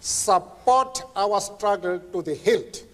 support our struggle to the hilt.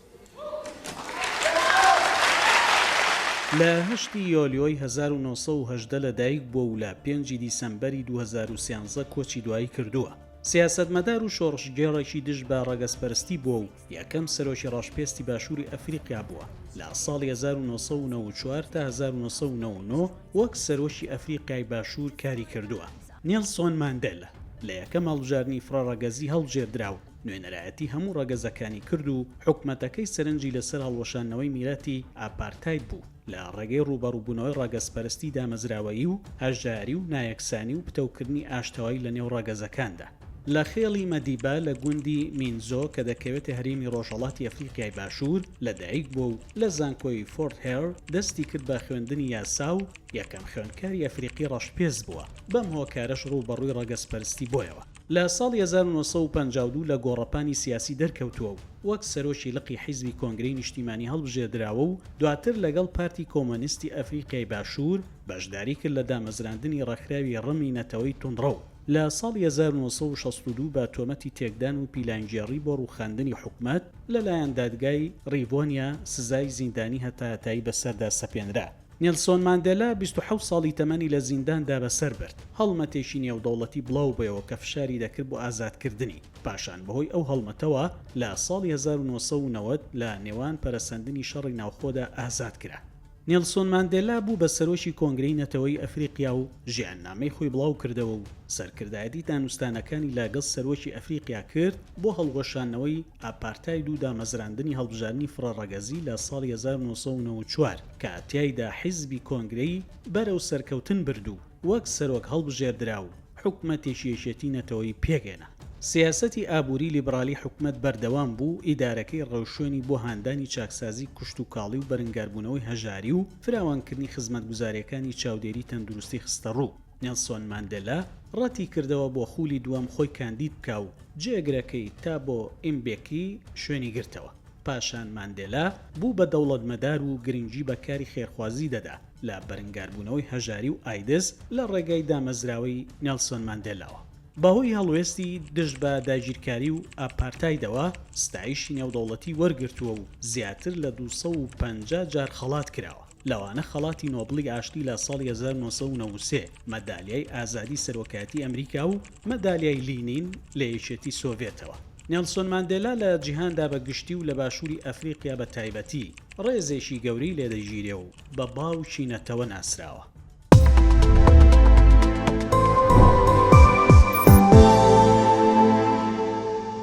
لە هەشتی یۆلیۆی 1970 لەدایک بووە و لە 5 دیسەمبەری 2013 کۆچی دوایی کردووە. سیاسەتمەدار و شۆڕشگێڕێکی دژ بە ڕەگەزپەرستی بووە و یەکەم سەرۆکی ڕاشپێستی باشووری ئەفریقیا بووە. لە ساڵی 1994 تا 1999 وەک سەرۆکی ئەفریقای باشوور کاری کردووە. نیلسۆن ماندێلا لە یەکەم هەڵبژاردننی فڕەڕەگەزی هەڵبژێردرا و نوێنەرایەتی هەموو ڕەگەزەکانی کرد و حکومەتەکەی سەرنجی لەسەر هەڵوەشانەوەی میراتی ئاپارتایت بوو لە ڕێگەی ڕوبەڕووبوونەوەی ڕەگەزپەرستی دامەزراوەیی و هەژاری و نایەکسانی و پتەوکردنی ئاشتەوایی لە نێو ڕەگەزەکاندا. لە خێڵی مەدیبا لە گوندی مینزۆ کە دەکەوێتە هەرێمی ڕۆژهەڵاتی ئەفریقای باشوور لەدایک بووە و لە زانکۆی فۆرت هێر دەستی کرد بە خوێندنی یاسا و یەکەم خوێندکاری ئەفریقی ڕەشپێز بووە. بەم هۆکارەش ڕوبەڕووی ڕەگەزپەرستی بۆیەوە. لە ساڵی 1952 لە گۆڕەپانی سیاسی دەرکەوتووە و وەک سەرۆکی لقی حیزبی کۆنگرەی نیشتیمانی هەڵبژێردراوە و دواتر لەگەڵ پارتی کۆمۆنیستی ئەفریقای باشوور بەشداری کرد لە دامەزراندنی ڕێکخراوی ڕەمی نەتەوەی توندڕە و لە ساڵی 1962 بە تۆمەتی تێکدان و پیلانگێڕی بۆ ڕووخاندنی حکومەت لەلایەن دادگای ڕیڤۆنیا سزای زیندانی هەتایەتایی بەسەردا سەپێنرا. نیلسۆن ماندێلا 27 ساڵی تەمەنی لە زینداندا بەسەر برد. هەڵمەتێکی نێودەوڵەتی بڵاو بێەوە کە فشاری دەکرد بۆ ئازادکردنی. پاشان بەهۆی ئەو هەڵمەتەوە لە ساڵی 1990 لە نێوان پەرەسەندنی شەڕی ناوخۆدا ئازاد کرا. نیلسۆن ماندێلا بوو بە سەرۆکی کۆنگرەی نەتەوەی ئەفریقیا و ژیاننامەی خۆی بڵاو کردەوە و سەرکردایەتی دانوستانەکانی لاگەڵ سەرۆکی ئەفریقیا کرد بۆ هەڵوەشانەوەی ئاپارتاید و دامەزراندنی هەڵبژاردننی فڕەڕەگەزی لە ساڵی 1994 کە ئەتیایدا حیزبی کۆنگرەی بەرەو سەرکەوتن بردو وەک سەرۆک هەڵبژێردرا و حکومەتێکی یەکێتی نەتەوەی پێگەێنا. سیاسەتی ئابووری لیبرالی حکومەت بەردەوام بوو ئیدارەکەی ڕەوشێنی بۆ هاندانی چاکسازی کوشت و کاڵی و بەرەنگاربوونەوەی هەژاری و فراوانکردنی خزمەتگوزاریەکانی چاودێری تەندروستی خستە ڕوو. نیلسۆن ماندێلا ڕەتی کردەوە بۆ خولی دووەم خۆی کاندید بکا و جێگرەکەی تا بۆ ئیمبێکی شوێنی گرتەوە. پاشان ماندێلا بوو بە دەوڵەتمەدار و گرنگی بە کاری خێرخوازی دەدا لە بەرەنگاربوونەوەی هەژاری و ئایدز لە ڕێگای دامەزراوەی نیلسۆن ماندێلاوە. بەهۆی هەڵوێستی دژ بە داگیرکاری و ئاپارتایدەوە ستایشی نێودەوڵەتی وەرگرتووە و زیاتر لە 250 جار خەڵات کراوە. لەوانە خەڵاتی نۆبڵی ئاشتی لە ساڵی 1993 مەدالیای ئازادی سەرۆکایەتی ئەمریکا و مەدالیای لینین لە یەکێتی سۆڤێتەوە. نیلسۆن ماندێلا لە جیهاندا بە گشتی و لە باشووری ئەفریقیا بە تایبەتی ڕێزێکی گەورەی لێدەگیرێ و بە باوکی نەتەوە ناسراوە.